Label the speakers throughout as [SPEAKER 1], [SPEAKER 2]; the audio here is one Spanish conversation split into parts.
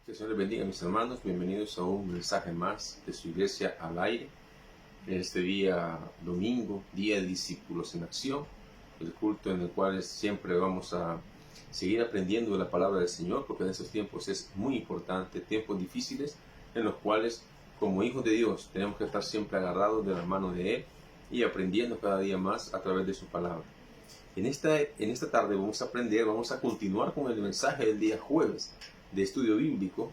[SPEAKER 1] Que el Señor les bendiga, mis hermanos. Bienvenidos a un mensaje más de su iglesia al aire. En este día domingo, día de discípulos en acción, el culto en el cual siempre vamos a seguir aprendiendo de la palabra del Señor, porque en estos tiempos es muy importante, tiempos difíciles en los cuales, como hijos de Dios, tenemos que estar siempre agarrados de la mano de Él y aprendiendo cada día más a través de su palabra. En esta tarde vamos a continuar con el mensaje del día jueves de estudio bíblico,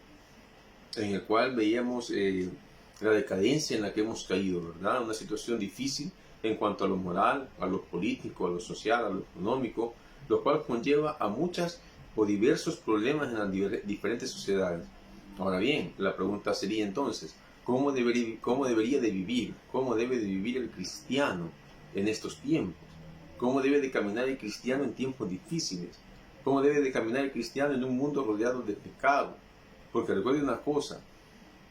[SPEAKER 1] en el cual veíamos la decadencia en la que hemos caído, ¿verdad? Una situación difícil en cuanto a lo moral, a lo político, a lo social, a lo económico, lo cual conlleva a muchas o diversos problemas en las diferentes sociedades. Ahora bien, la pregunta sería entonces, ¿cómo debe de vivir el cristiano en estos tiempos? ¿Cómo debe de caminar el cristiano en tiempos difíciles? ¿Cómo debe de caminar el cristiano en un mundo rodeado de pecado? Porque recuerden una cosa,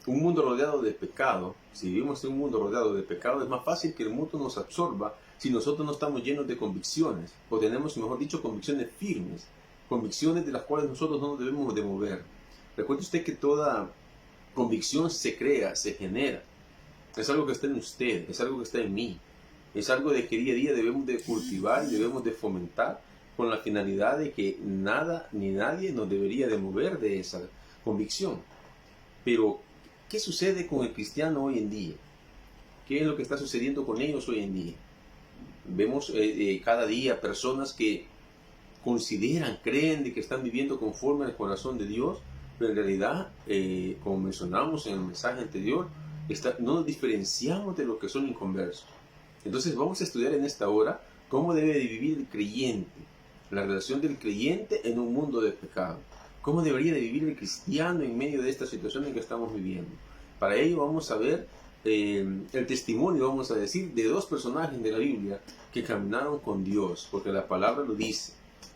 [SPEAKER 1] un mundo rodeado de pecado, si vivimos en un mundo rodeado de pecado, es más fácil que el mundo nos absorba si nosotros no estamos llenos de convicciones, o tenemos, mejor dicho, convicciones firmes, convicciones de las cuales nosotros no nos debemos de mover. Recuerde usted que toda convicción se crea, se genera. Es algo que está en usted, es algo que está en mí. Es algo de que día a día debemos de cultivar, debemos de fomentar, con la finalidad de que nada ni nadie nos debería de mover de esa convicción. Pero, ¿qué sucede con el cristiano hoy en día? ¿Qué es lo que está sucediendo con ellos hoy en día? Vemos cada día personas que creen de que están viviendo conforme al corazón de Dios, pero en realidad, como mencionamos en el mensaje anterior, no nos diferenciamos de los que son inconversos. Entonces vamos a estudiar en esta hora cómo debe de vivir el creyente, la relación del creyente en un mundo de pecado. ¿Cómo debería de vivir el cristiano en medio de esta situación en que estamos viviendo? Para ello vamos a ver el testimonio, vamos a decir, de dos personajes de la Biblia que caminaron con Dios, porque la palabra lo dice.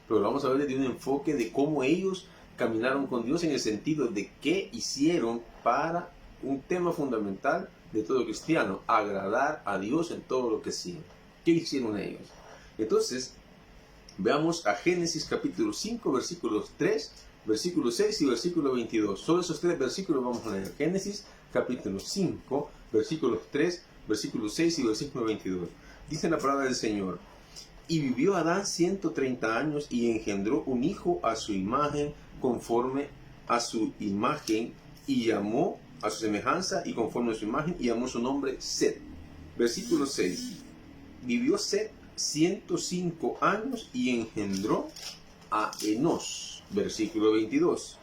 [SPEAKER 1] Pero vamos a ver desde un enfoque de cómo ellos caminaron con Dios en el sentido de qué hicieron para un tema fundamental de todo cristiano, agradar a Dios en todo lo que hacían. ¿Qué hicieron ellos? Entonces, veamos a Génesis capítulo 5, versículos 3, versículo 6 y versículo 22. Solo esos tres versículos vamos a leer. Génesis capítulo 5, versículos 3, versículo 6 y versículo 22. Dice la palabra del Señor: y vivió Adán 130 años y engendró un hijo a su imagen, conforme a su imagen, y llamó a su semejanza y conforme a su imagen, y llamó su nombre Set. Versículo 6. Vivió Set 105 años y engendró a Enos. Versículo 22.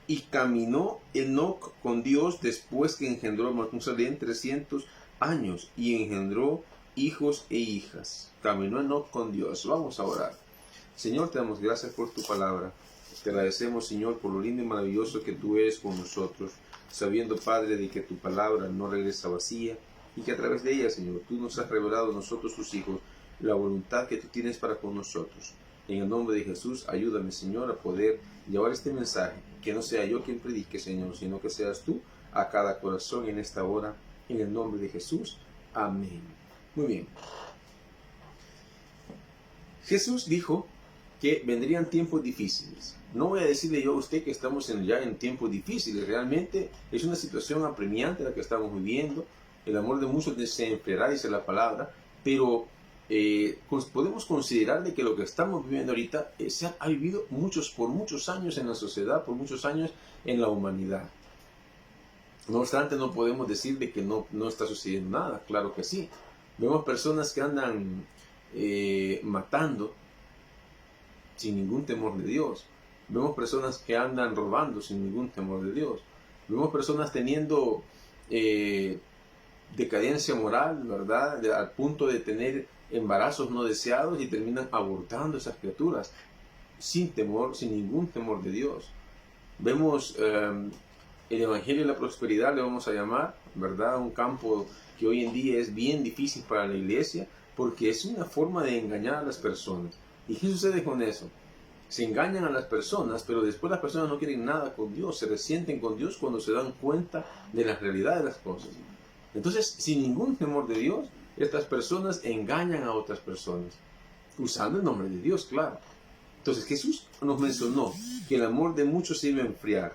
[SPEAKER 1] Y caminó Enoc con Dios después que engendró a Matusalén 300 años y engendró hijos e hijas. Caminó Enoc con Dios. Vamos a orar. Señor, te damos gracias por tu palabra. Te agradecemos, Señor, por lo lindo y maravilloso que tú eres con nosotros, sabiendo, Padre, de que tu palabra no regresa vacía y que a través de ella, Señor, tú nos has revelado a nosotros, tus hijos, la voluntad que tú tienes para con nosotros. En el nombre de Jesús, ayúdame, Señor, a poder llevar este mensaje, que no sea yo quien predique, Señor, sino que seas tú a cada corazón en esta hora, en el nombre de Jesús. Amén. Muy bien. Jesús dijo que vendrían tiempos difíciles. No voy a decirle yo a usted que estamos ya en tiempos difíciles. Realmente es una situación apremiante la que estamos viviendo. El amor de muchos se enfriará, dice la palabra, pero podemos considerar de que lo que estamos viviendo ahorita se ha vivido por muchos años en la sociedad, por muchos años en la humanidad. No obstante, no podemos decir de que no está sucediendo nada. Claro que sí. Vemos personas que andan matando sin ningún temor de Dios. Vemos personas que andan robando sin ningún temor de Dios. Vemos personas teniendo decadencia moral, ¿verdad? Al punto de tener embarazos no deseados y terminan abortando esas criaturas sin temor, sin ningún temor de Dios. Vemos el Evangelio de la Prosperidad, le vamos a llamar, ¿verdad? Un campo que hoy en día es bien difícil para la iglesia porque es una forma de engañar a las personas. ¿Y qué sucede con eso? Se engañan a las personas, pero después las personas no quieren nada con Dios, se resienten con Dios cuando se dan cuenta de la realidad de las cosas. Entonces, sin ningún temor de Dios, estas personas engañan a otras personas, usando el nombre de Dios, claro. Entonces Jesús nos mencionó que el amor de muchos se iba a enfriar.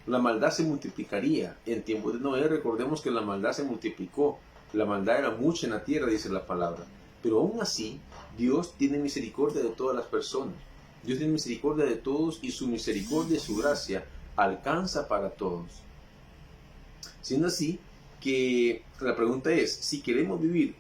[SPEAKER 1] la maldad se multiplicaría. En tiempos de Noé, recordemos que la maldad se multiplicó. La maldad era mucha en la tierra, dice la palabra. Pero aún así, Dios tiene misericordia de todas las personas. Dios tiene misericordia de todos y su misericordia y su gracia alcanza para todos. Siendo así que la pregunta es, si queremos vivir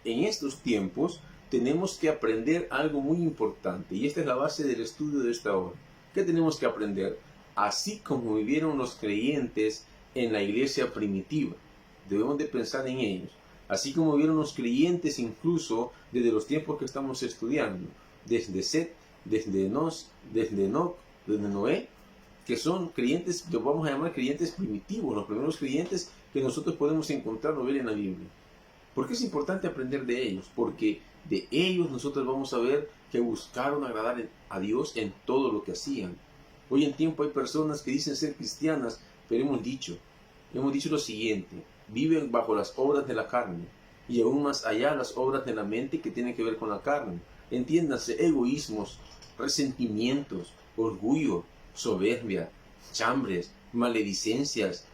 [SPEAKER 1] en estos tiempos, tenemos que aprender algo muy importante. Y esta es la base del estudio de esta hora. ¿Qué tenemos que aprender? Así como vivieron los creyentes en la iglesia primitiva. Debemos de pensar en ellos. Así como vivieron los creyentes incluso desde los tiempos que estamos estudiando. Desde Set, desde Enos, desde Enoch, desde Noé. Que son creyentes, los vamos a llamar creyentes primitivos. Los primeros creyentes que nosotros podemos encontrar o ver en la Biblia. ¿Por qué es importante aprender de ellos? Porque de ellos nosotros vamos a ver que buscaron agradar a Dios en todo lo que hacían. Hoy en tiempo hay personas que dicen ser cristianas, pero hemos dicho lo siguiente: viven bajo las obras de la carne y aún más allá las obras de la mente que tienen que ver con la carne. Entiéndase, egoísmos, resentimientos, orgullo, soberbia, chambres, maledicencias,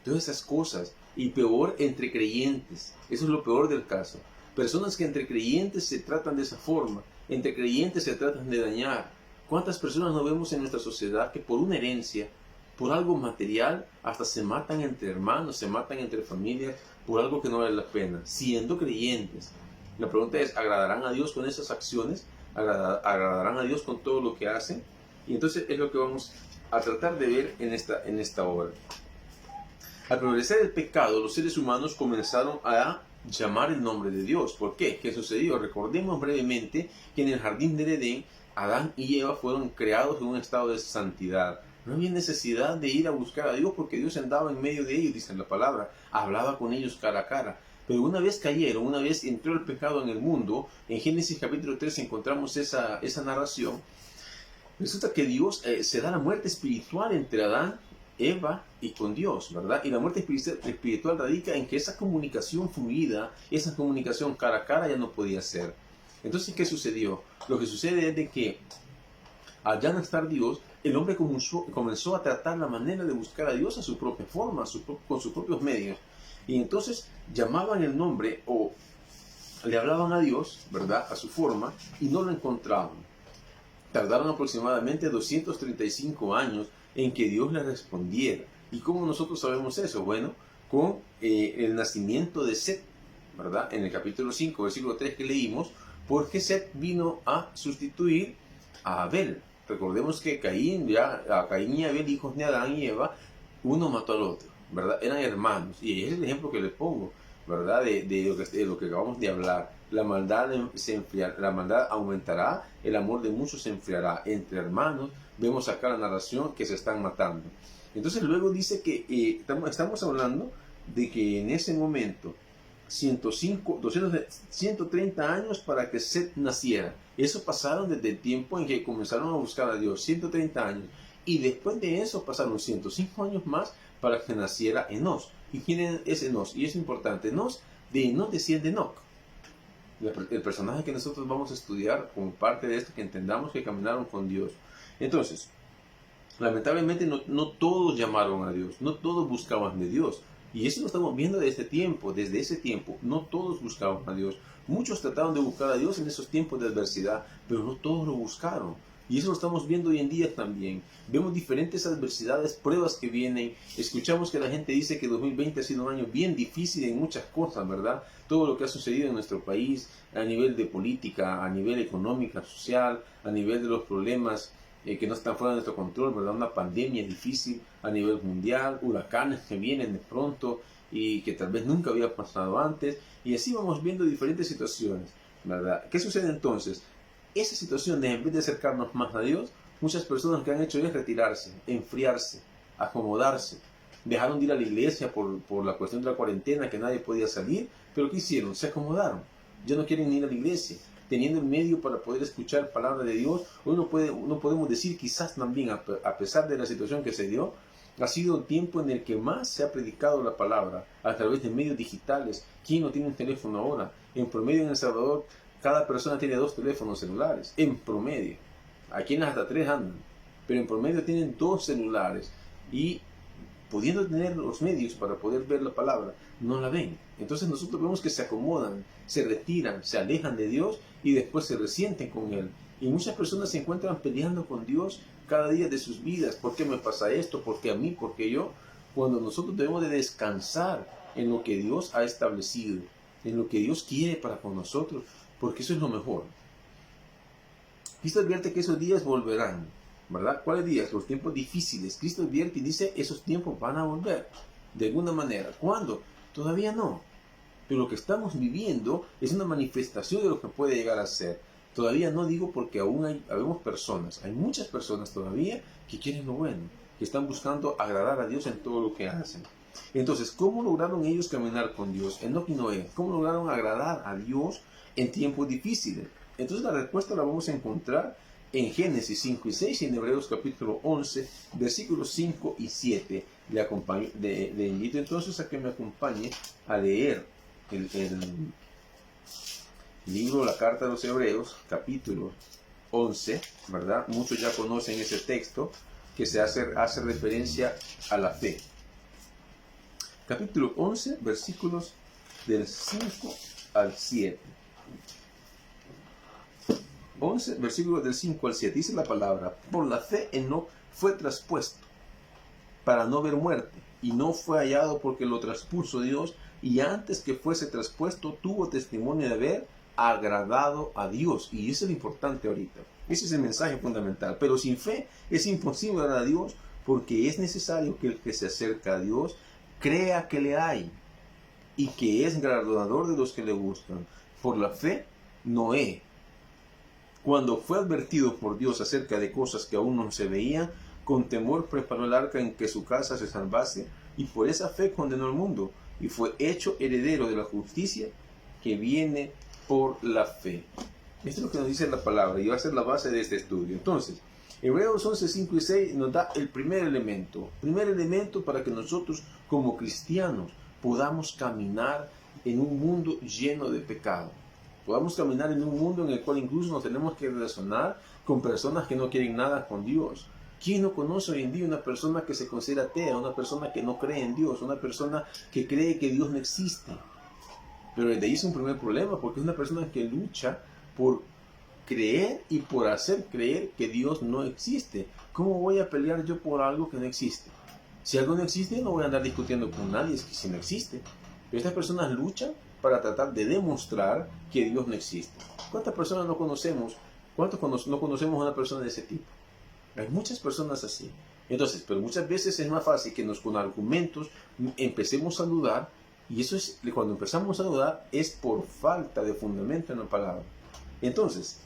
[SPEAKER 1] todas esas cosas. Y peor, entre creyentes. Eso es lo peor del caso. Personas que entre creyentes se tratan de esa forma, entre creyentes se tratan de dañar. ¿Cuántas personas no vemos en nuestra sociedad que por una herencia, por algo material, hasta se matan entre hermanos, se matan entre familias, por algo que no vale la pena, siendo creyentes? La pregunta es, ¿agradarán a Dios con esas acciones? ¿Agradarán a Dios con todo lo que hacen? Y entonces es lo que vamos a tratar de ver en esta hora. Al progresar el pecado, los seres humanos comenzaron a llamar el nombre de Dios. ¿Por qué? ¿Qué sucedió? Recordemos brevemente que en el jardín del Edén, Adán y Eva fueron creados en un estado de santidad. No había necesidad de ir a buscar a Dios porque Dios andaba en medio de ellos, dice la palabra. Hablaba con ellos cara a cara. Pero una vez cayeron, una vez entró el pecado en el mundo, en Génesis capítulo 3 encontramos esa narración. Resulta que Dios se da la muerte espiritual entre Adán, Eva y con Dios, ¿verdad? Y la muerte espiritual radica en que esa comunicación fluida, esa comunicación cara a cara ya no podía ser. Entonces, ¿qué sucedió? Lo que sucede es de que al ya no estar Dios, el hombre comenzó a tratar la manera de buscar a Dios a su propia forma, con sus propios medios. Y entonces llamaban el nombre o le hablaban a Dios, ¿verdad? A su forma, y no lo encontraban. Tardaron aproximadamente 235 años en que Dios les respondiera. ¿Y cómo nosotros sabemos eso? Bueno, con el nacimiento de Set, ¿verdad? En el capítulo 5, versículo 3 que leímos, porque Set vino a sustituir a Abel. Recordemos que Caín y Abel, hijos de Adán y Eva, uno mató al otro, ¿verdad? Eran hermanos. Y ese es el ejemplo que les pongo, ¿verdad? De lo que acabamos de hablar. La maldad la maldad aumentará, el amor de muchos se enfriará. Entre hermanos, vemos acá la narración que se están matando. Entonces luego dice que estamos hablando de que en ese momento 130 años para que Set naciera. Eso pasaron desde el tiempo en que comenzaron a buscar a Dios, 130 años. Y después de eso pasaron 105 años más para que naciera Enos. ¿Y quién es Enos? Y es importante, Enos desciende Enoch. El personaje que nosotros vamos a estudiar como parte de esto, que entendamos que caminaron con Dios. Entonces, lamentablemente no todos llamaron a Dios, no todos buscaban de Dios. Y eso lo estamos viendo desde ese tiempo, no todos buscaban a Dios. Muchos trataron de buscar a Dios en esos tiempos de adversidad, pero no todos lo buscaron. Y eso lo estamos viendo hoy en día también. Vemos diferentes adversidades, pruebas que vienen. Escuchamos que la gente dice que 2020 ha sido un año bien difícil en muchas cosas, ¿verdad? Todo lo que ha sucedido en nuestro país, a nivel de política, a nivel económico, social, a nivel de los problemas que no están fuera de nuestro control, ¿verdad? Una pandemia difícil a nivel mundial, huracanes que vienen de pronto y que tal vez nunca había pasado antes. Y así vamos viendo diferentes situaciones, ¿verdad? ¿Qué sucede entonces? Esa situación de, en vez de acercarnos más a Dios, muchas personas que han hecho es retirarse, enfriarse, acomodarse. Dejaron de ir a la iglesia por la cuestión de la cuarentena, que nadie podía salir, pero ¿qué hicieron? Se acomodaron. Ya no quieren ir a la iglesia. Teniendo el medio para poder escuchar palabra de Dios, hoy no podemos decir, quizás también, a pesar de la situación que se dio, ha sido el tiempo en el que más se ha predicado la palabra a través de medios digitales. ¿Quién no tiene un teléfono ahora? En promedio en El Salvador, cada persona tiene 2 teléfonos celulares, en promedio. Aquí en hasta 3 andan, pero en promedio tienen 2 celulares. Y pudiendo tener los medios para poder ver la palabra, no la ven. Entonces nosotros vemos que se acomodan, se retiran, se alejan de Dios y después se resienten con Él. Y muchas personas se encuentran peleando con Dios cada día de sus vidas. ¿Por qué me pasa esto? ¿Por qué a mí? ¿Por qué yo? Cuando nosotros debemos de descansar en lo que Dios ha establecido, en lo que Dios quiere para con nosotros, porque eso es lo mejor. Cristo advierte que esos días volverán, ¿verdad? ¿Cuáles días? Los tiempos difíciles. Cristo advierte y dice, esos tiempos van a volver, de alguna manera. ¿Cuándo? Todavía no. Pero lo que estamos viviendo es una manifestación de lo que puede llegar a ser. Todavía no digo porque aún habemos personas, hay muchas personas todavía que quieren lo bueno, que están buscando agradar a Dios en todo lo que hacen. Entonces, ¿cómo lograron ellos caminar con Dios? Enoc y Noé, ¿cómo lograron agradar a Dios en tiempos difíciles? Entonces la respuesta la vamos a encontrar en Génesis 5 y 6 y en Hebreos capítulo 11, versículos 5 y 7. Le invito entonces a que me acompañe a leer el libro, la carta de los Hebreos, capítulo 11, ¿verdad? Muchos ya conocen ese texto que hace referencia a la fe. Capítulo 11, versículos del 5 al 7. 11, versículos del 5 al 7. Dice la palabra: por la fe Enoc fue traspuesto para no ver muerte, y no fue hallado porque lo traspuso Dios, y antes que fuese traspuesto tuvo testimonio de haber agradado a Dios. Y eso es lo importante ahorita. Ese es el mensaje fundamental. Pero sin fe es imposible agradar a Dios, porque es necesario que el que se acerca a Dios crea que le hay y que es galardonador de los que le buscan. Por la fe, Noé, cuando fue advertido por Dios acerca de cosas que aún no se veían, con temor preparó el arca en que su casa se salvase, y por esa fe condenó al mundo, y fue hecho heredero de la justicia que viene por la fe. Esto es lo que nos dice la palabra, y va a ser la base de este estudio. Entonces, Hebreos 11, 5 y 6 nos da el primer elemento para que nosotros como cristianos podamos caminar en un mundo lleno de pecado. Podamos caminar en un mundo en el cual incluso nos tenemos que relacionar con personas que no quieren nada con Dios. ¿Quién no conoce hoy en día una persona que se considera atea, una persona que no cree en Dios, una persona que cree que Dios no existe? Pero de ahí es un primer problema, porque es una persona que lucha por creer y por hacer creer que Dios no existe. ¿Cómo voy a pelear yo por algo que no existe? Si algo no existe, no voy a andar discutiendo con nadie si no existe. Pero estas personas luchan para tratar de demostrar que Dios no existe. ¿Cuántas personas no conocemos? ¿Cuántos no conocemos a una persona de ese tipo? Hay muchas personas así. Entonces, pero muchas veces es más fácil que con argumentos empecemos a dudar, y eso es, cuando empezamos a dudar, es por falta de fundamento en la palabra. Entonces,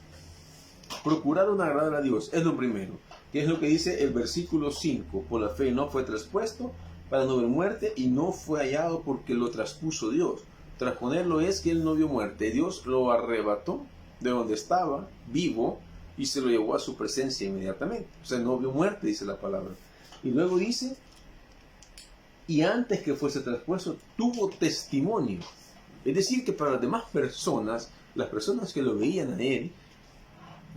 [SPEAKER 1] procurar agradar a Dios es lo primero, que es lo que dice el versículo 5. Por la fe no fue traspuesto para no ver muerte, y no fue hallado porque lo traspuso Dios. Trasponerlo es que él no vio muerte. Dios lo arrebató de donde estaba, vivo, y se lo llevó a su presencia inmediatamente. O sea, no vio muerte, dice la palabra. Y luego dice, y antes que fuese traspuesto, tuvo testimonio. Es decir, que para las demás personas, las personas que lo veían a él,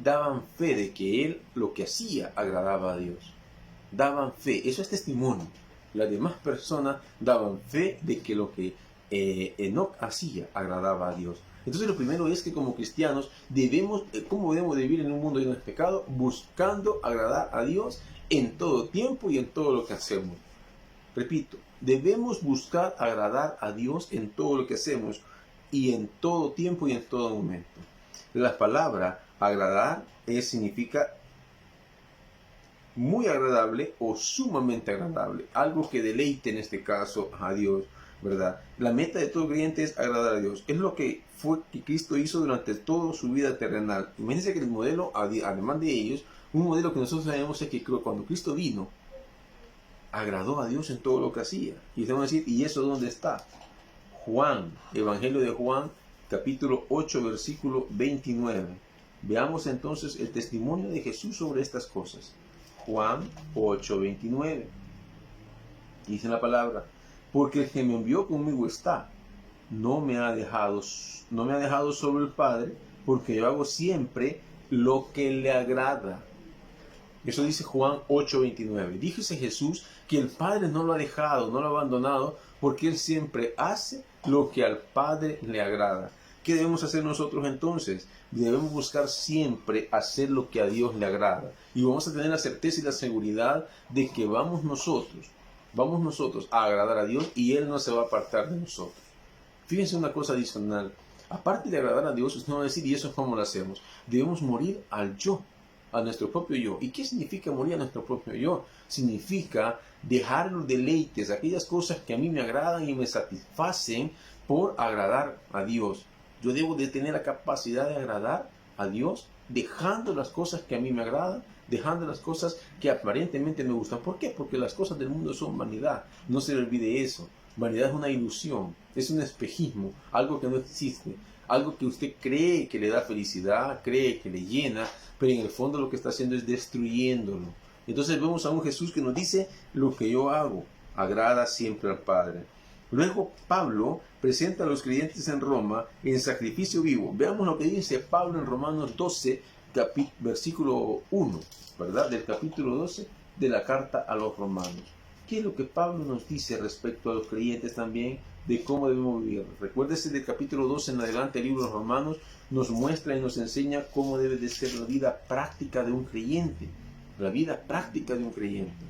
[SPEAKER 1] daban fe de que él lo que hacía agradaba a Dios. Daban fe, eso es testimonio. Las demás personas daban fe de que lo que Enoc hacía agradaba a Dios. Entonces lo primero es que como cristianos ¿cómo debemos de vivir en un mundo lleno de pecado? Buscando agradar a Dios en todo tiempo y en todo lo que hacemos. Repito, debemos buscar agradar a Dios en todo lo que hacemos y en todo tiempo y en todo momento. La palabra agradar significa muy agradable o sumamente agradable, algo que deleite en este caso a Dios, ¿verdad? La meta de todo creyente es agradar a Dios. Es lo que Cristo hizo durante toda su vida terrenal. Imagínense que el modelo, además de ellos, un modelo que nosotros sabemos es que cuando Cristo vino, agradó a Dios en todo lo que hacía. Y te van a decir, ¿y eso dónde está? Juan, Evangelio de Juan, capítulo 8, versículo 29. Veamos entonces el testimonio de Jesús sobre estas cosas. Juan 8, 29. Dice la palabra: porque el que me envió conmigo está, no me ha dejado sobre el Padre, porque yo hago siempre lo que le agrada. Eso dice Juan 8:29. Díjose Jesús que el Padre no lo ha dejado, no lo ha abandonado, porque Él siempre hace lo que al Padre le agrada. ¿Qué debemos hacer nosotros entonces? Debemos buscar siempre hacer lo que a Dios le agrada. Y vamos a tener la certeza y la seguridad de que vamos nosotros a agradar a Dios y Él no se va a apartar de nosotros. Fíjense una cosa adicional. Aparte de agradar a Dios, usted no va a decir, ¿y eso es cómo lo hacemos? Debemos morir al yo, a nuestro propio yo. ¿Y qué significa morir a nuestro propio yo? Significa dejar los deleites, aquellas cosas que a mí me agradan y me satisfacen por agradar a Dios. Yo debo de tener la capacidad de agradar a Dios dejando las cosas que a mí me agradan, dejando las cosas que aparentemente me gustan. ¿Por qué? Porque las cosas del mundo son vanidad. No se le olvide eso. Vanidad es una ilusión, es un espejismo, algo que no existe, algo que usted cree que le da felicidad, cree que le llena, pero en el fondo lo que está haciendo es destruyéndolo. Entonces vemos a un Jesús que nos dice, lo que yo hago agrada siempre al Padre. Luego Pablo presenta a los creyentes en Roma en sacrificio vivo. Veamos lo que dice Pablo en Romanos 12, versículo 1, ¿verdad? Del capítulo 12 de la carta a los romanos. ¿Qué es lo que Pablo nos dice respecto a los creyentes también de cómo debemos vivir? Recuérdese del capítulo 12 en adelante, el libro de los Romanos nos muestra y nos enseña cómo debe de ser la vida práctica de un creyente. La vida práctica de un creyente.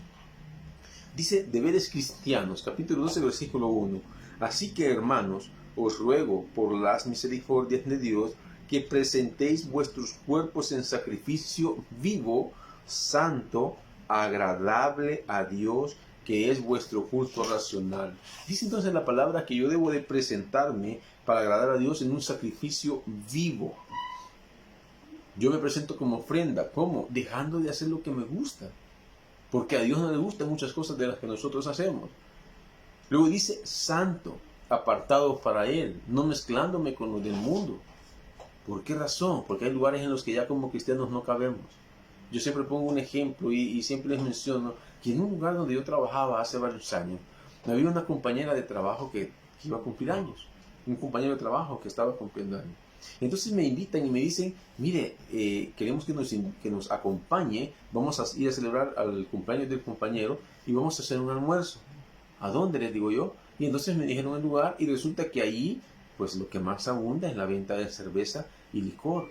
[SPEAKER 1] Dice, deberes cristianos, capítulo 12, versículo 1. Así que, hermanos, os ruego por las misericordias de Dios que presentéis vuestros cuerpos en sacrificio vivo, santo, agradable a Dios, que es vuestro culto racional. Dice entonces la palabra que yo debo de presentarme para agradar a Dios en un sacrificio vivo. Yo me presento como ofrenda. ¿Cómo? Dejando de hacer lo que me gusta. Porque a Dios no le gustan muchas cosas de las que nosotros hacemos. Luego dice santo, apartado para Él, no mezclándome con lo del mundo. ¿Por qué razón? Porque hay lugares en los que ya como cristianos no cabemos. Yo siempre pongo un ejemplo y siempre les menciono que en un lugar donde yo trabajaba hace varios años, había una compañera de trabajo que iba a cumplir años. Un compañero de trabajo que estaba cumpliendo años. Entonces me invitan y me dicen, mire, queremos que nos acompañe, vamos a ir a celebrar al cumpleaños del compañero y vamos a hacer un almuerzo. ¿A dónde? Les digo yo. Y entonces me dijeron el lugar y resulta que ahí, pues lo que más abunda es la venta de cerveza y licor.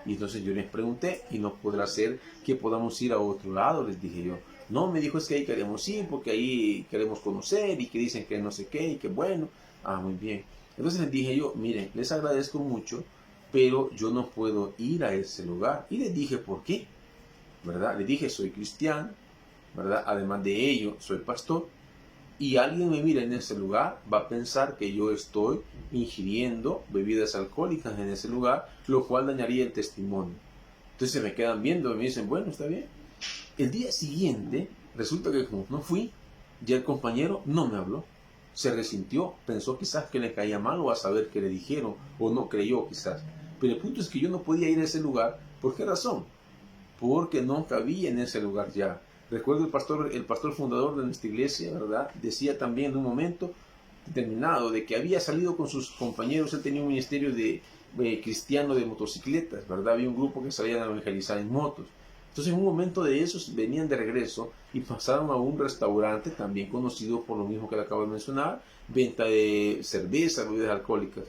[SPEAKER 1] Y entonces yo les pregunté, ¿y no podrá ser que podamos ir a otro lado? Les dije yo. No, me dijo, es que ahí queremos ir porque ahí queremos conocer y que dicen que no sé qué y que bueno. Ah, muy bien. Entonces les dije yo, miren, les agradezco mucho, pero yo no puedo ir a ese lugar. Y les dije, ¿por qué? ¿Verdad? Les dije, soy cristiano, ¿verdad? Además de ello, soy pastor. Y alguien me mira en ese lugar, va a pensar que yo estoy ingiriendo bebidas alcohólicas en ese lugar, lo cual dañaría el testimonio. Entonces se me quedan viendo y me dicen, bueno, está bien. El día siguiente, resulta que como no fui, ya el compañero no me habló. Se resintió, pensó quizás que le caía mal o a saber qué le dijeron, o no creyó quizás. Pero el punto es que yo no podía ir a ese lugar. ¿Por qué razón? Porque no cabía en ese lugar ya. Recuerdo el pastor fundador de nuestra iglesia, ¿verdad? Decía también en un momento determinado de que había salido con sus compañeros, él tenía un ministerio de cristiano de motocicletas, ¿verdad? Había un grupo que salía a evangelizar en motos. Entonces en un momento de esos venían de regreso y pasaron a un restaurante también conocido por lo mismo que le acabo de mencionar, venta de cerveza, bebidas alcohólicas.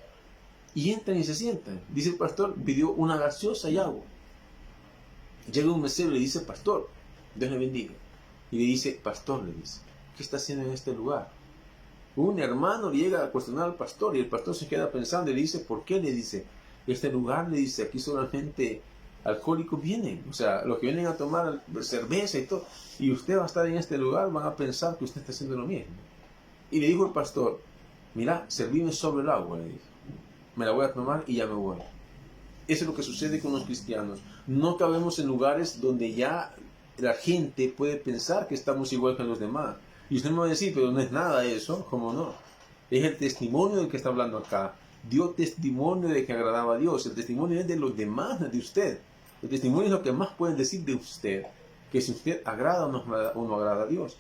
[SPEAKER 1] Y entran y se sientan. Dice el pastor, pidió una gaseosa y agua. Llega un mesero y le dice, pastor, Dios le bendiga. Y le dice, pastor, le dice, ¿qué está haciendo en este lugar? Un hermano llega a cuestionar al pastor y el pastor se queda pensando y le dice, ¿por qué? Le dice, este lugar, le dice, aquí solamente alcohólicos vienen, o sea, los que vienen a tomar cerveza y todo, y usted va a estar en este lugar, van a pensar que usted está haciendo lo mismo. Y le dijo el pastor, mira, servime sobre el agua, le dijo, me la voy a tomar y ya me voy. Eso es lo que sucede con los cristianos. No cabemos en lugares donde ya la gente puede pensar que estamos igual que los demás. Y usted me va a decir, pero no es nada eso, ¿cómo no? Es el testimonio del que está hablando acá. Dio testimonio de que agradaba a Dios. El testimonio es de los demás, no de usted. El testimonio es lo que más pueden decir de usted, que si usted agrada o no agrada a Dios.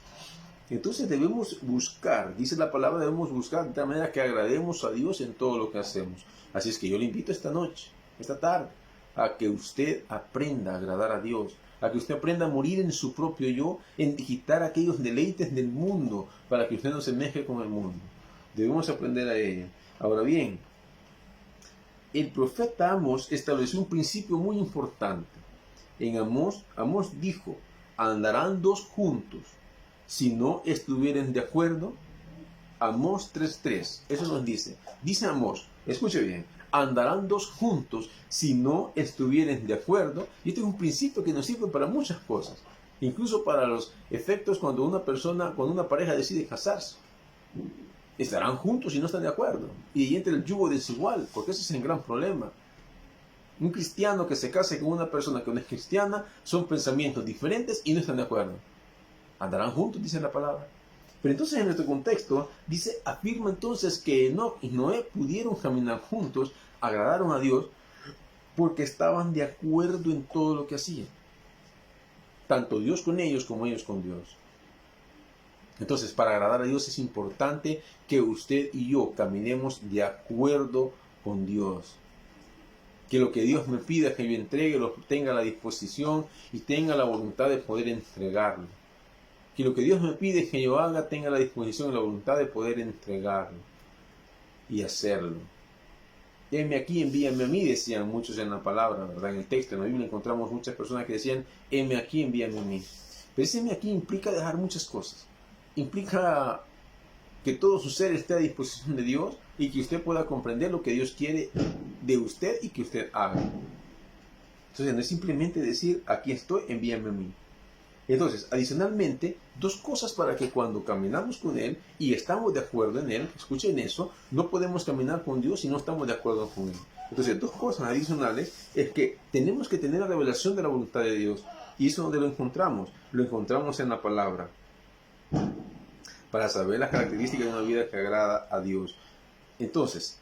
[SPEAKER 1] Entonces debemos buscar, dice la palabra, debemos buscar de tal manera que agrademos a Dios en todo lo que hacemos. Así es que yo le invito esta noche, esta tarde, a que usted aprenda a agradar a Dios, a que usted aprenda a morir en su propio yo, en quitar aquellos deleites del mundo, para que usted no se mezcle con el mundo. Debemos aprender a ello. Ahora bien, el profeta Amós estableció un principio muy importante. En Amós dijo, andarán dos juntos, si no estuvieren de acuerdo. Amós 3:3, eso nos dice. Dice Amós, escuche bien, andarán dos juntos si no estuvieren de acuerdo. Y este es un principio que nos sirve para muchas cosas, incluso para los efectos cuando una pareja decide casarse. Estarán juntos si no están de acuerdo. Y ahí entra el yugo desigual, porque ese es el gran problema. Un cristiano que se case con una persona que no es cristiana, son pensamientos diferentes y no están de acuerdo. Andarán juntos, dice la palabra. Pero entonces en nuestro contexto, afirma entonces que Enoc y Noé pudieron caminar juntos, agradaron a Dios, porque estaban de acuerdo en todo lo que hacían. Tanto Dios con ellos como ellos con Dios. Entonces, para agradar a Dios es importante que usted y yo caminemos de acuerdo con Dios. Que lo que Dios me pida que yo entregue, lo tenga a la disposición y tenga la voluntad de poder entregarlo. Que lo que Dios me pide que yo haga, tenga la disposición y la voluntad de poder entregarlo y hacerlo. Heme aquí, envíame a mí, decían muchos en la palabra, ¿verdad? En el texto, en la Biblia encontramos muchas personas que decían, heme aquí, envíame a mí. Pero ese heme aquí implica dejar muchas cosas. Implica que todo su ser esté a disposición de Dios y que usted pueda comprender lo que Dios quiere de usted y que usted haga. Entonces no es simplemente decir, aquí estoy, envíame a mí. Entonces, adicionalmente, dos cosas para que cuando caminamos con Él y estamos de acuerdo en Él, escuchen eso, no podemos caminar con Dios si no estamos de acuerdo con Él. Entonces, dos cosas adicionales es que tenemos que tener la revelación de la voluntad de Dios. ¿Y eso dónde lo encontramos? Lo encontramos en la palabra. Para saber las características de una vida que agrada a Dios. Entonces,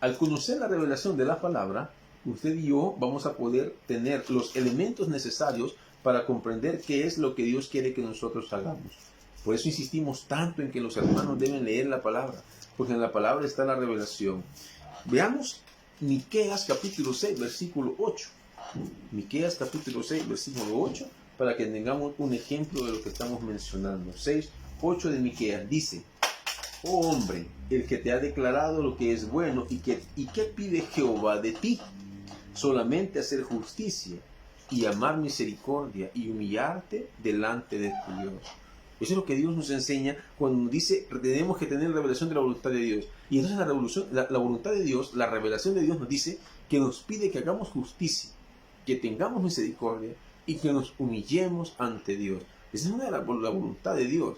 [SPEAKER 1] al conocer la revelación de la palabra, usted y yo vamos a poder tener los elementos necesarios para comprender qué es lo que Dios quiere que nosotros hagamos. Por eso insistimos tanto en que los hermanos deben leer la palabra, porque en la palabra está la revelación. Veamos Miqueas capítulo 6, versículo 8. Miqueas capítulo 6, versículo 8, para que tengamos un ejemplo de lo que estamos mencionando. 6:8 de Miqueas dice, oh hombre, el que te ha declarado lo que es bueno y qué pide Jehová de ti, solamente hacer justicia y amar misericordia y humillarte delante de tu Dios. Eso es lo que Dios nos enseña cuando nos dice tenemos que tener la revelación de la voluntad de Dios. Y entonces la voluntad de Dios, la revelación de Dios nos dice que nos pide que hagamos justicia, que tengamos misericordia y que nos humillemos ante Dios. Esa es la voluntad de Dios.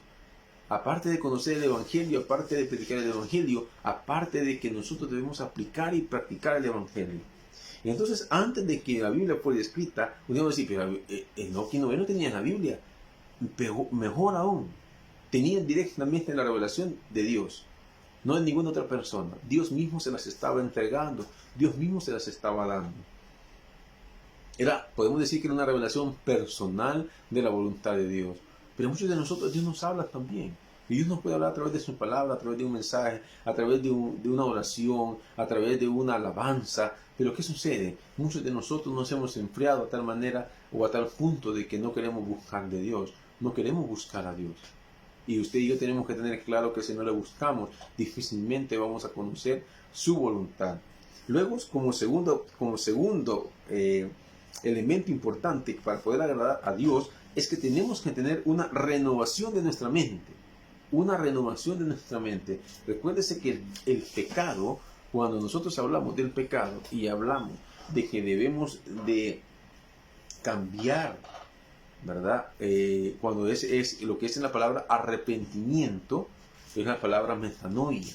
[SPEAKER 1] Aparte de conocer el Evangelio, aparte de predicar el Evangelio, aparte de que nosotros debemos aplicar y practicar el Evangelio. Y entonces, antes de que la Biblia fuera escrita, podríamos decir, pero Enoc y Noé no tenían la Biblia. Mejor aún, tenían directamente la revelación de Dios, no de ninguna otra persona. Dios mismo se las estaba entregando, Dios mismo se las estaba dando. Podemos decir que era una revelación personal de la voluntad de Dios. Pero muchos de nosotros, Dios nos habla también. Y Dios nos puede hablar a través de su palabra, a través de un mensaje, a través de una oración, a través de una alabanza. Pero ¿qué sucede? Muchos de nosotros nos hemos enfriado a tal manera o a tal punto de que no queremos buscar de Dios. No queremos buscar a Dios. Y usted y yo tenemos que tener claro que si no le buscamos, difícilmente vamos a conocer su voluntad. Luego, como segundo elemento importante para poder agradar a Dios, es que tenemos que tener una renovación de nuestra mente. Una renovación de nuestra mente. Recuérdese que el pecado, cuando nosotros hablamos del pecado y hablamos de que debemos de cambiar, ¿verdad? Cuando es lo que es en la palabra arrepentimiento, es la palabra metanoia.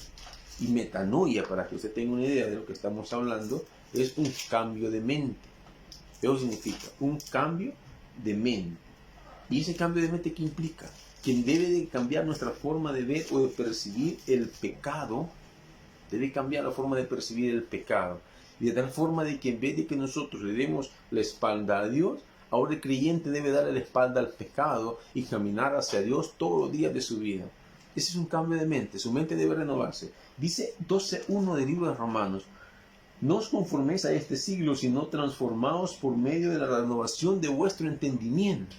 [SPEAKER 1] Y metanoia, para que usted tenga una idea de lo que estamos hablando, es un cambio de mente. Eso significa un cambio de mente. ¿Y ese cambio de mente qué implica? Que debe de cambiar nuestra forma de ver o de percibir el pecado. Debe cambiar la forma de percibir el pecado. Y de tal forma de que en vez de que nosotros le demos la espalda a Dios, ahora el creyente debe darle la espalda al pecado y caminar hacia Dios todos los días de su vida. Ese es un cambio de mente. Su mente debe renovarse. Dice 12:1 del libro de Romanos. No os conforméis a este siglo, sino transformaos por medio de la renovación de vuestro entendimiento,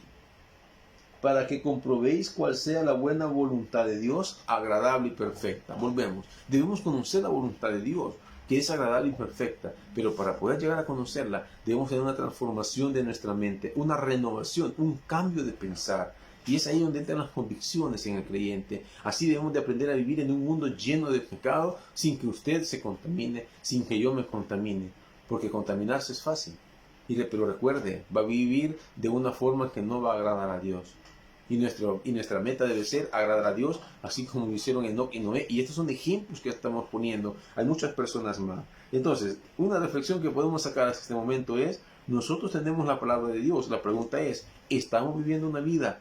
[SPEAKER 1] para que comprobéis cuál sea la buena voluntad de Dios, agradable y perfecta. Volvemos. Debemos conocer la voluntad de Dios, que es agradable y perfecta, pero para poder llegar a conocerla, debemos tener una transformación de nuestra mente, una renovación, un cambio de pensar. Y es ahí donde entran las convicciones en el creyente. Así debemos de aprender a vivir en un mundo lleno de pecado, sin que usted se contamine, sin que yo me contamine, porque contaminarse es fácil. Pero recuerde, va a vivir de una forma que no va a agradar a Dios. Y nuestra meta debe ser agradar a Dios, así como lo hicieron Enoc y Noé. Y estos son ejemplos que estamos poniendo. Hay muchas personas más. Entonces, una reflexión que podemos sacar hasta este momento es, nosotros tenemos la palabra de Dios. La pregunta es, ¿estamos viviendo una vida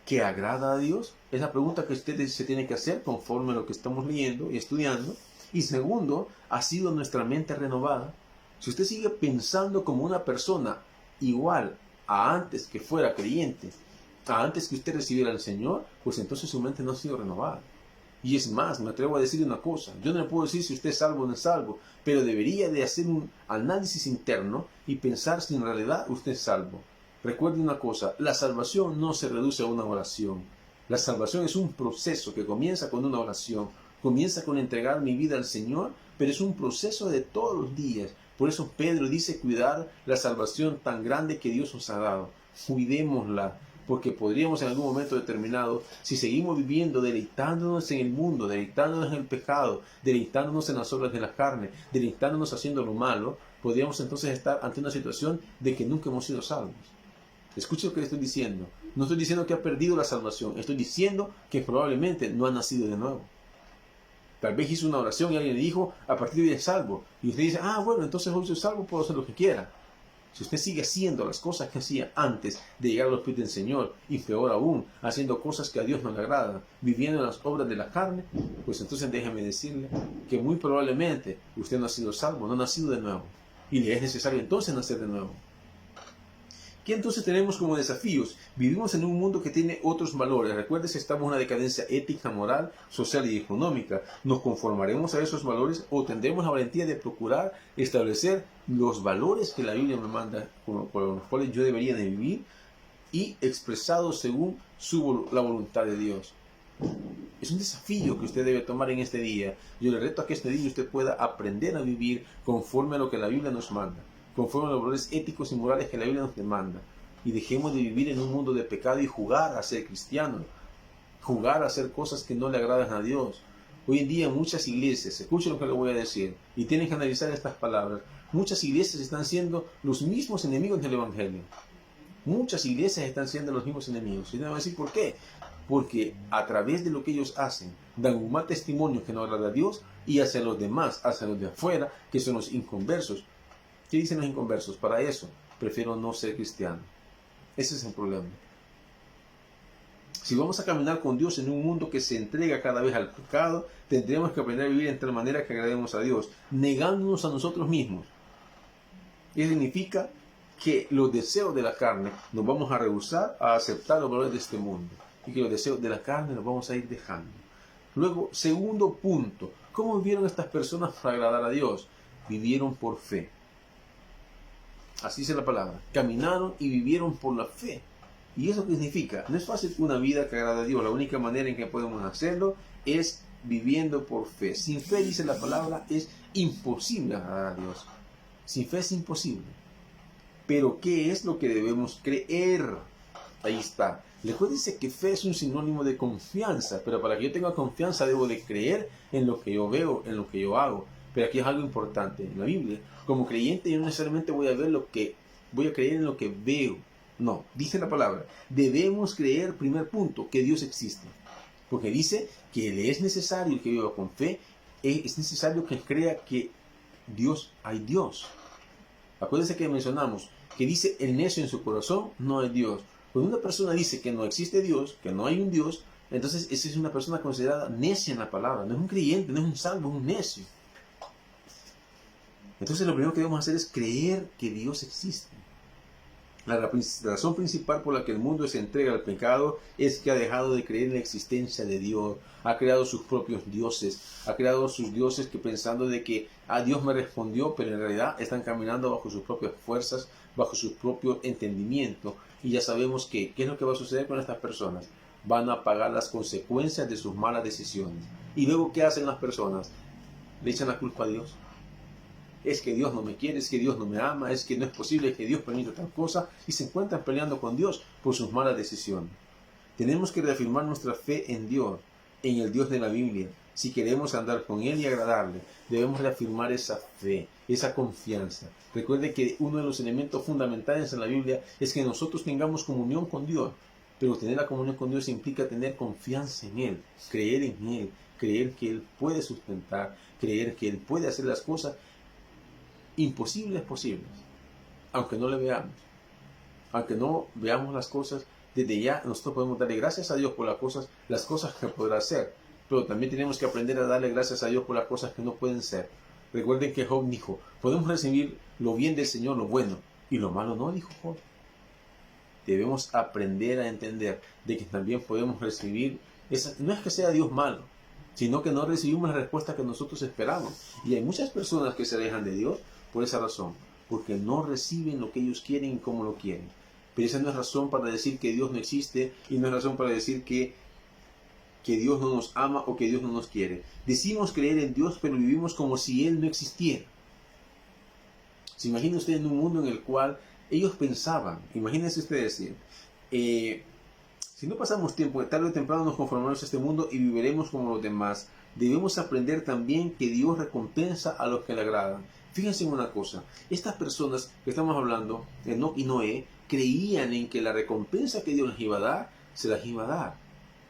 [SPEAKER 1] que agrada a Dios? Es la pregunta que usted se tiene que hacer conforme a lo que estamos leyendo y estudiando. Y segundo, ¿ha sido nuestra mente renovada? Si usted sigue pensando como una persona igual a antes que fuera creyente, a antes que usted recibiera al Señor, pues entonces su mente no ha sido renovada. Y es más, me atrevo a decir una cosa, yo no le puedo decir si usted es salvo o no es salvo, pero debería de hacer un análisis interno y pensar si en realidad usted es salvo. Recuerde una cosa, la salvación no se reduce a una oración. La salvación es un proceso que comienza con una oración, comienza con entregar mi vida al Señor, pero es un proceso de todos los días. Por eso Pedro dice cuidar la salvación tan grande que Dios nos ha dado. Cuidémosla, porque podríamos en algún momento determinado, si seguimos viviendo deleitándonos en el mundo, deleitándonos en el pecado, deleitándonos en las obras de la carne, deleitándonos haciendo lo malo, podríamos entonces estar ante una situación de que nunca hemos sido salvos. Escuche lo que le estoy diciendo. No estoy diciendo que ha perdido la salvación, estoy diciendo que probablemente no ha nacido de nuevo. Tal vez hizo una oración y alguien le dijo, a partir de hoy es salvo. Y usted dice, bueno, entonces hoy soy salvo, puedo hacer lo que quiera. Si usted sigue haciendo las cosas que hacía antes de llegar a los pies del Señor, y peor aún, haciendo cosas que a Dios no le agradan, viviendo en las obras de la carne, pues entonces déjeme decirle que muy probablemente usted no ha sido salvo, no ha nacido de nuevo. Y le es necesario entonces nacer de nuevo. ¿Qué entonces tenemos como desafíos? Vivimos en un mundo que tiene otros valores. Recuerde que estamos en una decadencia ética, moral, social y económica. ¿Nos conformaremos a esos valores o tendremos la valentía de procurar establecer los valores que la Biblia me manda, por los cuales yo debería de vivir y expresados según la voluntad de Dios? Es un desafío que usted debe tomar en este día. Yo le reto a que este día usted pueda aprender a vivir conforme a lo que la Biblia nos manda, conforme a los valores éticos y morales que la Biblia nos demanda. Y dejemos de vivir en un mundo de pecado y jugar a ser cristianos, jugar a hacer cosas que no le agradan a Dios. Hoy en día muchas iglesias, escuchen lo que le voy a decir, y tienen que analizar estas palabras, muchas iglesias están siendo los mismos enemigos del Evangelio. Muchas iglesias están siendo los mismos enemigos. Y te van a decir, ¿por qué? Porque a través de lo que ellos hacen, dan un mal testimonio que no agrada a Dios, y hacia los demás, hacia los de afuera, que son los inconversos. ¿Qué dicen los inconversos? Para eso, prefiero no ser cristiano. Ese es el problema. Si vamos a caminar con Dios en un mundo que se entrega cada vez al pecado, tendremos que aprender a vivir de tal manera que agrademos a Dios, negándonos a nosotros mismos. Eso significa que los deseos de la carne nos vamos a rehusar a aceptar los valores de este mundo, y que los deseos de la carne los vamos a ir dejando. Luego, segundo punto, ¿cómo vivieron estas personas para agradar a Dios? Vivieron por fe. Así dice la palabra. Caminaron y vivieron por la fe. ¿Y eso qué significa? No es fácil una vida que agrada a Dios. La única manera en que podemos hacerlo es viviendo por fe. Sin fe, dice la palabra, es imposible agradar a Dios. Sin fe es imposible. Pero ¿qué es lo que debemos creer? Ahí está. Recuérdense que fe es un sinónimo de confianza. Pero para que yo tenga confianza debo de creer en lo que yo veo, en lo que yo hago. Pero aquí es algo importante. En la Biblia, como creyente, yo no necesariamente voy a creer en lo que veo. No, dice la palabra, debemos creer, primer punto, que Dios existe. Porque dice que le es necesario que viva con fe, es necesario que crea que hay Dios. Acuérdense que mencionamos que dice el necio en su corazón, no hay Dios. Cuando una persona dice que no existe Dios, que no hay un Dios, entonces esa es una persona considerada necia en la palabra. No es un creyente, no es un salvo, es un necio. Entonces lo primero que debemos hacer es creer que Dios existe. La razón principal por la que el mundo se entrega al pecado es que ha dejado de creer en la existencia de Dios, ha creado sus propios dioses, ha creado sus dioses que pensando de que Dios me respondió, pero en realidad están caminando bajo sus propias fuerzas, bajo su propio entendimiento. Y ya sabemos que, ¿qué es lo que va a suceder con estas personas? Van a pagar las consecuencias de sus malas decisiones. Y luego, ¿qué hacen las personas? Le echan la culpa a Dios. Es que Dios no me quiere, es que Dios no me ama, es que no es posible que Dios permita tal cosa, y se encuentran peleando con Dios por sus malas decisiones. Tenemos que reafirmar nuestra fe en Dios, en el Dios de la Biblia. Si queremos andar con Él y agradarle, debemos reafirmar esa fe, esa confianza. Recuerde que uno de los elementos fundamentales en la Biblia es que nosotros tengamos comunión con Dios, pero tener la comunión con Dios implica tener confianza en Él, creer en Él, creer que Él puede sustentar, creer que Él puede hacer las cosas imposibles posibles, aunque no le veamos, aunque no veamos las cosas, desde ya nosotros podemos darle gracias a Dios por las cosas que podrá hacer, pero también tenemos que aprender a darle gracias a Dios por las cosas que no pueden ser. Recuerden que Job dijo, podemos recibir lo bien del Señor, lo bueno, y lo malo no, dijo Job. Debemos aprender a entender de que también podemos recibir, no es que sea Dios malo, sino que no recibimos la respuesta que nosotros esperamos. Y hay muchas personas que se alejan de Dios por esa razón, porque no reciben lo que ellos quieren y como lo quieren. Pero esa no es razón para decir que Dios no existe, y no es razón para decir que Dios no nos ama o que Dios no nos quiere. Decimos creer en Dios, pero vivimos como si Él no existiera. ¿Se imagina usted en un mundo en el cual ellos pensaban, imagínense ustedes, si no pasamos tiempo, tarde o temprano nos conformaremos a este mundo y viviremos como los demás? Debemos aprender también que Dios recompensa a los que le agradan. Fíjense en una cosa, estas personas que estamos hablando, Enoc y Noé, creían en que la recompensa que Dios les iba a dar, se las iba a dar.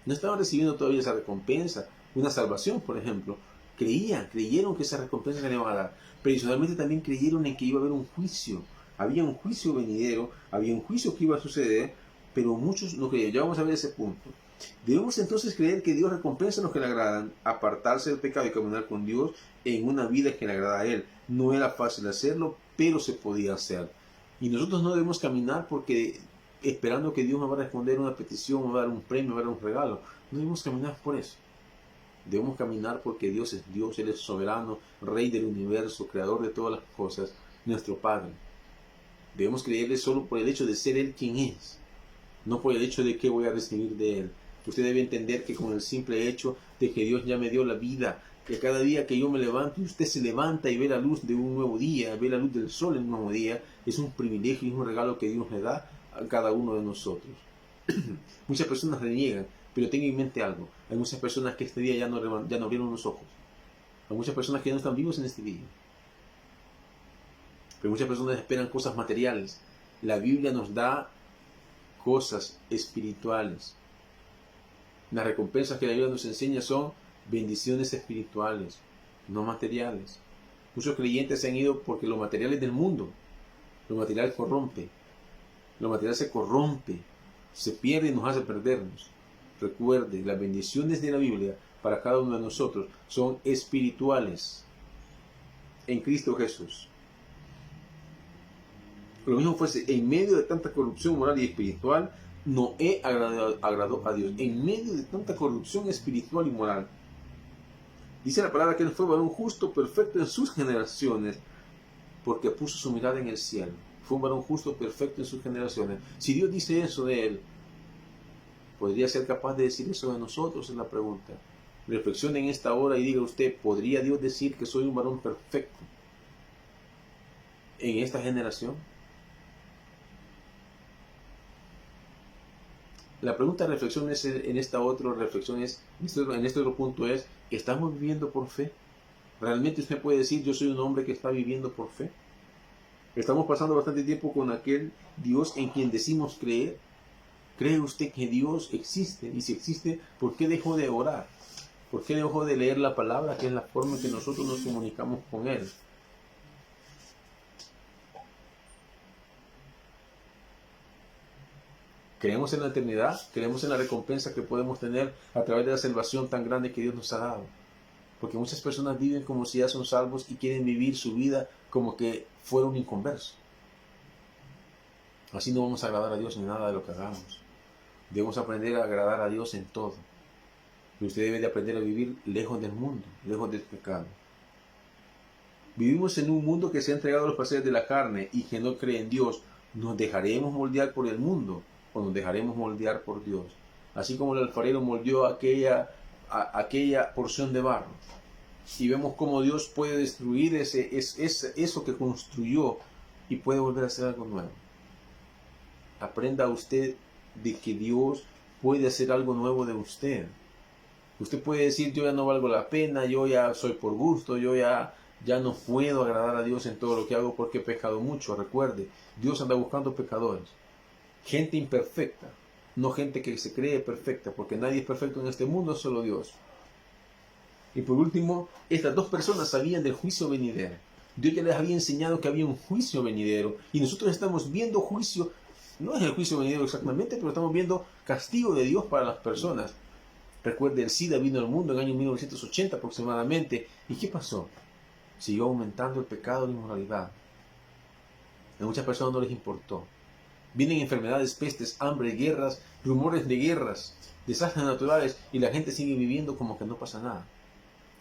[SPEAKER 1] No estaban recibiendo todavía esa recompensa, una salvación, por ejemplo. Creyeron que esa recompensa se les iba a dar. Pero adicionalmente también creyeron en que iba a haber un juicio. Había un juicio venidero, había un juicio que iba a suceder, pero muchos no creían. Ya vamos a ver ese punto. Debemos entonces creer que Dios recompensa a los que le agradan, apartarse del pecado y caminar con Dios en una vida que le agrada a Él. No era fácil hacerlo, pero se podía hacer. Y nosotros no debemos caminar porque esperando que Dios nos va a responder una petición, nos va a dar un premio, nos va a dar un regalo. No debemos caminar por eso. Debemos caminar porque Dios es Dios, Él es soberano, Rey del universo, Creador de todas las cosas, nuestro Padre. Debemos creerle solo por el hecho de ser Él quien es, no por el hecho de que voy a recibir de Él. Usted debe entender que con el simple hecho de que Dios ya me dio la vida, que cada día que yo me levanto y usted se levanta y ve la luz de un nuevo día, ve la luz del sol en un nuevo día, es un privilegio y un regalo que Dios le da a cada uno de nosotros. Muchas personas reniegan, pero tenga en mente algo. Hay muchas personas que este día ya no abrieron los ojos. Hay muchas personas que ya no están vivos en este día. Pero muchas personas esperan cosas materiales. La Biblia nos da cosas espirituales. Las recompensas que la Biblia nos enseña son bendiciones espirituales, no materiales. Muchos creyentes se han ido porque lo material es del mundo. Lo material corrompe. Lo material se corrompe, se pierde y nos hace perdernos. Recuerde, las bendiciones de la Biblia para cada uno de nosotros son espirituales en Cristo Jesús. Lo mismo fuese, en medio de tanta corrupción moral y espiritual, Noé agradó a Dios. En medio de tanta corrupción espiritual y moral. Dice la palabra que él fue varón justo, perfecto en sus generaciones, porque puso su mirada en el cielo. Fue un varón justo, perfecto en sus generaciones. Si Dios dice eso de él, ¿podría ser capaz de decir eso de nosotros? Es la pregunta. Reflexione en esta hora y diga usted, ¿podría Dios decir que soy un varón perfecto en esta generación? La pregunta de reflexión es, en esta otra reflexión es, en este otro punto es, ¿estamos viviendo por fe? ¿Realmente usted puede decir, yo soy un hombre que está viviendo por fe? Estamos pasando bastante tiempo con aquel Dios en quien decimos creer. ¿Cree usted que Dios existe? Y si existe, ¿por qué dejó de orar? ¿Por qué dejó de leer la palabra, que es la forma en que nosotros nos comunicamos con Él? ¿Creemos en la eternidad? ¿Creemos en la recompensa que podemos tener a través de la salvación tan grande que Dios nos ha dado? Porque muchas personas viven como si ya son salvos y quieren vivir su vida como que fuera un inconverso. Así no vamos a agradar a Dios en nada de lo que hagamos. Debemos aprender a agradar a Dios en todo. Y usted debe de aprender a vivir lejos del mundo, lejos del pecado. Vivimos en un mundo que se ha entregado a los placeres de la carne y que no cree en Dios. ¿Nos dejaremos moldear por el mundo o nos dejaremos moldear por Dios? Así como el alfarero moldeó aquella porción de barro. Y vemos cómo Dios puede destruir eso que construyó y puede volver a hacer algo nuevo. Aprenda usted de que Dios puede hacer algo nuevo de usted. Usted puede decir, yo ya no valgo la pena, yo ya soy por gusto, yo ya no puedo agradar a Dios en todo lo que hago porque he pecado mucho. Recuerde, Dios anda buscando pecadores, gente imperfecta, no gente que se cree perfecta, porque nadie es perfecto en este mundo, solo Dios. Y por último, estas dos personas sabían del juicio venidero. Dios ya les había enseñado que había un juicio venidero y nosotros estamos viendo juicio. No es el juicio venidero exactamente, pero estamos viendo castigo de Dios para las personas. Recuerde, el SIDA vino al mundo en el año 1980 aproximadamente. ¿Y qué pasó? Siguió aumentando el pecado y la inmoralidad. A muchas personas no les importó. Vienen enfermedades, pestes, hambre, guerras, rumores de guerras, desastres naturales y la gente sigue viviendo como que no pasa nada.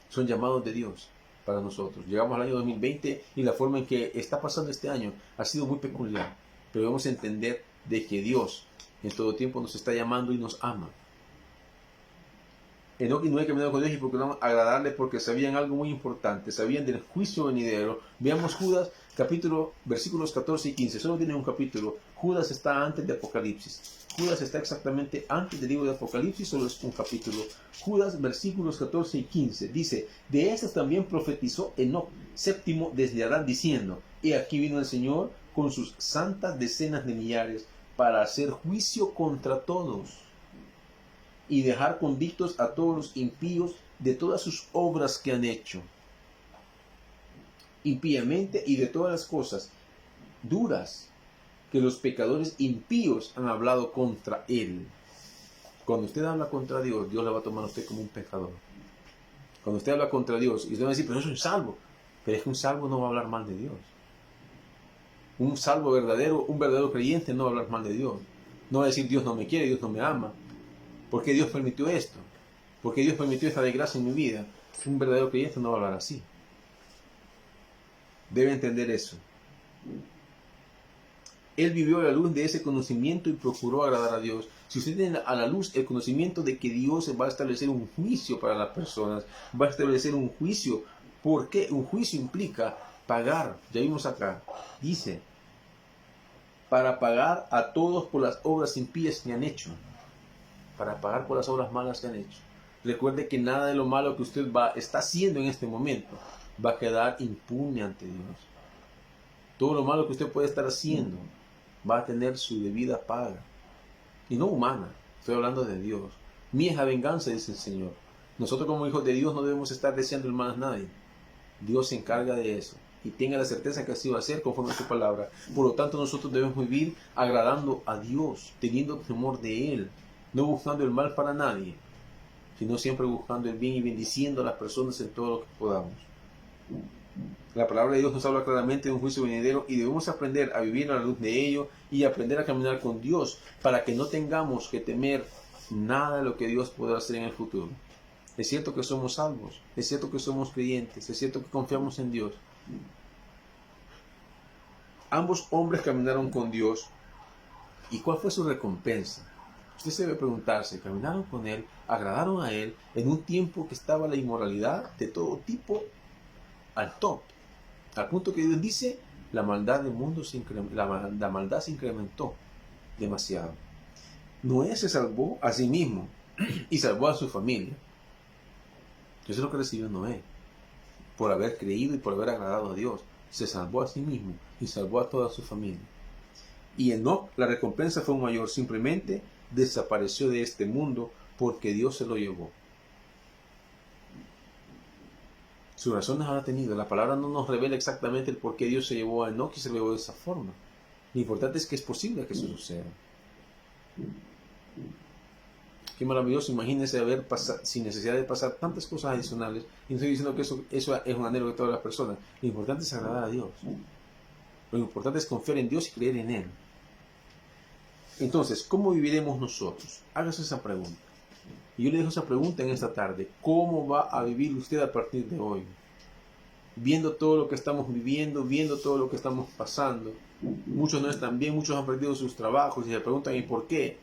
[SPEAKER 1] Son llamados de Dios para nosotros. Llegamos al año 2020 y la forma en que está pasando este año ha sido muy peculiar. Pero debemos entender de que Dios en todo tiempo nos está llamando y nos ama. Enoc y Noé caminaron con Dios y procuraron agradarle porque sabían algo muy importante, sabían del juicio venidero. Veamos Judas, versículos 14 y 15. Solo tiene un capítulo. Judas está antes de Apocalipsis. Judas está exactamente antes del libro de Apocalipsis, solo es un capítulo. Judas, versículos 14 y 15. Dice, de estas también profetizó Enoc, séptimo desde Adán, diciendo, he aquí vino el Señor con sus santas decenas de millares para hacer juicio contra todos y dejar convictos a todos los impíos de todas sus obras que han hecho impíamente y de todas las cosas duras que los pecadores impíos han hablado contra él. Cuando usted habla contra Dios, Dios le va a tomar a usted como un pecador. Cuando usted habla contra Dios, y usted va a decir, pero eso es un salvo. Pero es que un salvo no va a hablar mal de Dios. Un salvo verdadero, un verdadero creyente no va a hablar mal de Dios. No va a decir, Dios no me quiere, Dios no me ama. ¿Por qué Dios permitió esto? ¿Por qué Dios permitió esta desgracia en mi vida? Un verdadero creyente no va a hablar así. Debe entender eso. Él vivió a la luz de ese conocimiento y procuró agradar a Dios. Si usted tiene a la luz el conocimiento de que Dios va a establecer un juicio para las personas, va a establecer un juicio. ¿Por qué? Un juicio implica pagar. Ya vimos acá. Dice, para pagar a todos por las obras impías que han hecho. Para pagar por las obras malas que han hecho. Recuerde que nada de lo malo que usted está haciendo en este momento va a quedar impune ante Dios. Todo lo malo que usted puede estar haciendo va a tener su debida paga. Y no humana, estoy hablando de Dios. Mía es la venganza, dice el Señor. Nosotros como hijos de Dios no debemos estar deseando el mal a nadie. Dios se encarga de eso. Y tenga la certeza que así va a ser conforme a su palabra. Por lo tanto, nosotros debemos vivir agradando a Dios, teniendo temor de Él. No buscando el mal para nadie, sino siempre buscando el bien y bendiciendo a las personas en todo lo que podamos. La palabra de Dios nos habla claramente de un juicio venidero y debemos aprender a vivir a la luz de ello y aprender a caminar con Dios para que no tengamos que temer nada de lo que Dios podrá hacer en el futuro. Es cierto que somos salvos, es cierto que somos creyentes, es cierto que confiamos en Dios. Ambos hombres caminaron con Dios. ¿Y cuál fue su recompensa? Usted se debe preguntarse, ¿caminaron con Él? ¿Agradaron a Él en un tiempo que estaba la inmoralidad de todo tipo al top? Al punto que Dios dice, la maldad del mundo la maldad se incrementó demasiado. Noé se salvó a sí mismo y salvó a su familia. Eso es lo que recibió Noé. Por haber creído y por haber agradado a Dios. Se salvó a sí mismo y salvó a toda su familia. Y Enoc, la recompensa fue mayor, simplemente desapareció de este mundo porque Dios se lo llevó. Sus razones habrá tenido. La palabra no nos revela exactamente el por qué Dios se llevó a Enoc y se lo llevó de esa forma. Lo importante es que es posible que eso suceda. Qué maravilloso, imagínense sin necesidad de pasar tantas cosas adicionales. Y no estoy diciendo que eso es un anhelo de todas las personas. Lo importante es agradar a Dios. Lo importante es confiar en Dios y creer en Él. Entonces, ¿cómo viviremos nosotros? Hágase esa pregunta. Y yo le dejo esa pregunta en esta tarde. ¿Cómo va a vivir usted a partir de hoy? Viendo todo lo que estamos viviendo, viendo todo lo que estamos pasando. Muchos no están bien, muchos han perdido sus trabajos y se preguntan ¿y por qué?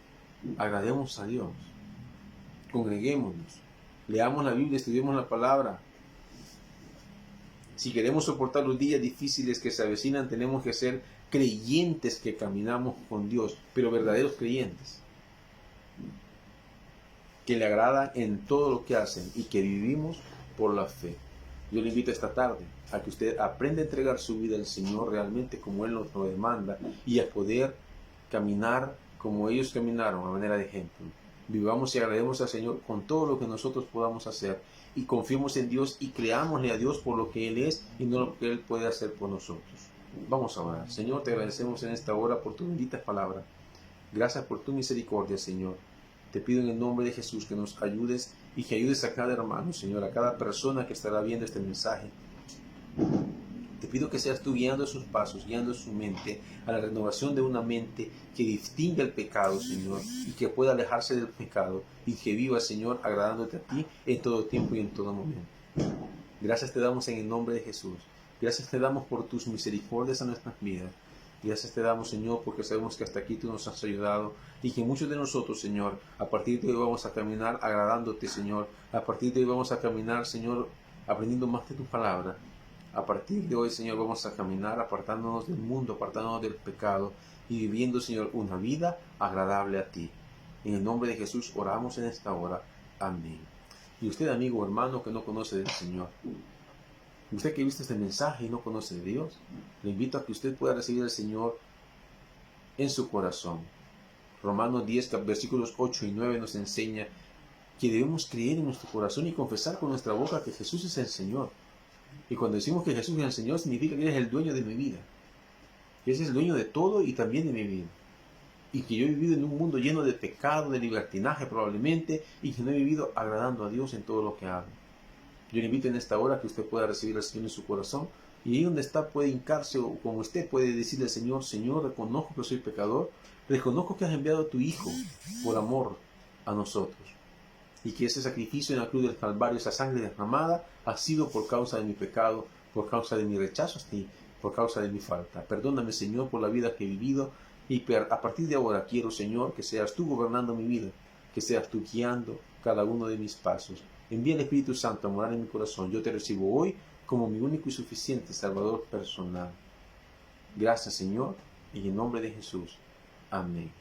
[SPEAKER 1] Agrademos a Dios. Congreguémonos. Leamos la Biblia, estudiemos la palabra. Si queremos soportar los días difíciles que se avecinan, tenemos que ser creyentes que caminamos con Dios, pero verdaderos creyentes, que le agradan en todo lo que hacen y que vivimos por la fe. Yo le invito esta tarde a que usted aprenda a entregar su vida al Señor realmente como Él nos lo demanda y a poder caminar como ellos caminaron a manera de ejemplo. Vivamos y agrademos al Señor con todo lo que nosotros podamos hacer y confiemos en Dios y creámosle a Dios por lo que Él es y no lo que Él puede hacer por nosotros. Vamos a orar. Señor, te agradecemos en esta hora por tu bendita palabra. Gracias por tu misericordia, Señor. Te pido en el nombre de Jesús que nos ayudes y que ayudes a cada hermano, Señor, a cada persona que estará viendo este mensaje. Te pido que seas tú guiando sus pasos, guiando su mente a la renovación de una mente que distinga el pecado, Señor, y que pueda alejarse del pecado y que viva, Señor, agradándote a ti en todo tiempo y en todo momento. Gracias te damos en el nombre de Jesús. Gracias te damos por tus misericordias a nuestras vidas. Gracias te damos, Señor, porque sabemos que hasta aquí tú nos has ayudado y que muchos de nosotros, Señor, a partir de hoy vamos a caminar agradándote, Señor. A partir de hoy vamos a caminar, Señor, aprendiendo más de tu palabra. A partir de hoy, Señor, vamos a caminar apartándonos del mundo, apartándonos del pecado y viviendo, Señor, una vida agradable a ti. En el nombre de Jesús oramos en esta hora. Amén. Y usted, amigo, hermano, que no conoce del Señor, usted que viste este mensaje y no conoce de Dios, le invito a que usted pueda recibir al Señor en su corazón. Romanos 10, versículos 8 y 9 nos enseña que debemos creer en nuestro corazón y confesar con nuestra boca que Jesús es el Señor. Y cuando decimos que Jesús es el Señor, significa que Él es el dueño de mi vida. Que Él es el dueño de todo y también de mi vida. Y que yo he vivido en un mundo lleno de pecado, de libertinaje probablemente, y que no he vivido agradando a Dios en todo lo que hago. Yo le invito en esta hora que usted pueda recibir al Señor en su corazón. Y ahí donde está puede hincarse o como usted puede decirle al Señor, Señor, reconozco que soy pecador. Reconozco que has enviado a tu Hijo por amor a nosotros. Y que ese sacrificio en la cruz del Calvario, esa sangre derramada, ha sido por causa de mi pecado, por causa de mi rechazo a ti, por causa de mi falta. Perdóname, Señor, por la vida que he vivido. Y a partir de ahora quiero, Señor, que seas tú gobernando mi vida, que seas tú guiando cada uno de mis pasos. Envía el Espíritu Santo a morar en mi corazón. Yo te recibo hoy como mi único y suficiente Salvador personal. Gracias, Señor, en el nombre de Jesús. Amén.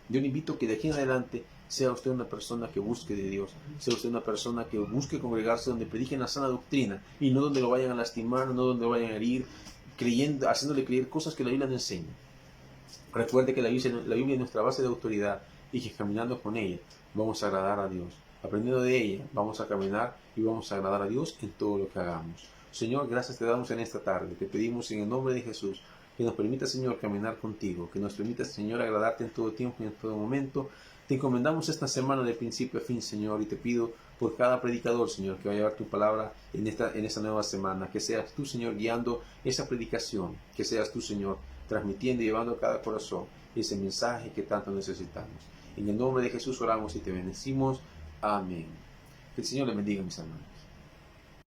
[SPEAKER 1] Yo le invito a que de aquí en adelante sea usted una persona que busque de Dios, sea usted una persona que busque congregarse donde prediquen la sana doctrina y no donde lo vayan a lastimar, no donde lo vayan a herir, creyendo, haciéndole creer cosas que la Biblia no enseña. Recuerde que la Biblia es nuestra base de autoridad y que caminando con ella vamos a agradar a Dios. Aprendiendo de ella vamos a caminar y vamos a agradar a Dios en todo lo que hagamos. Señor, gracias te damos en esta tarde. Te pedimos en el nombre de Jesús que nos permita, Señor, caminar contigo, que nos permita, Señor, agradarte en todo tiempo y en todo momento. Te encomendamos esta semana de principio a fin, Señor, y te pido por cada predicador, Señor, que va a llevar tu palabra en esta nueva semana, que seas tú, Señor, guiando esa predicación, que seas tú, Señor, transmitiendo y llevando a cada corazón ese mensaje que tanto necesitamos. En el nombre de Jesús oramos y te bendecimos. Amén. Que el Señor le bendiga, mis hermanos.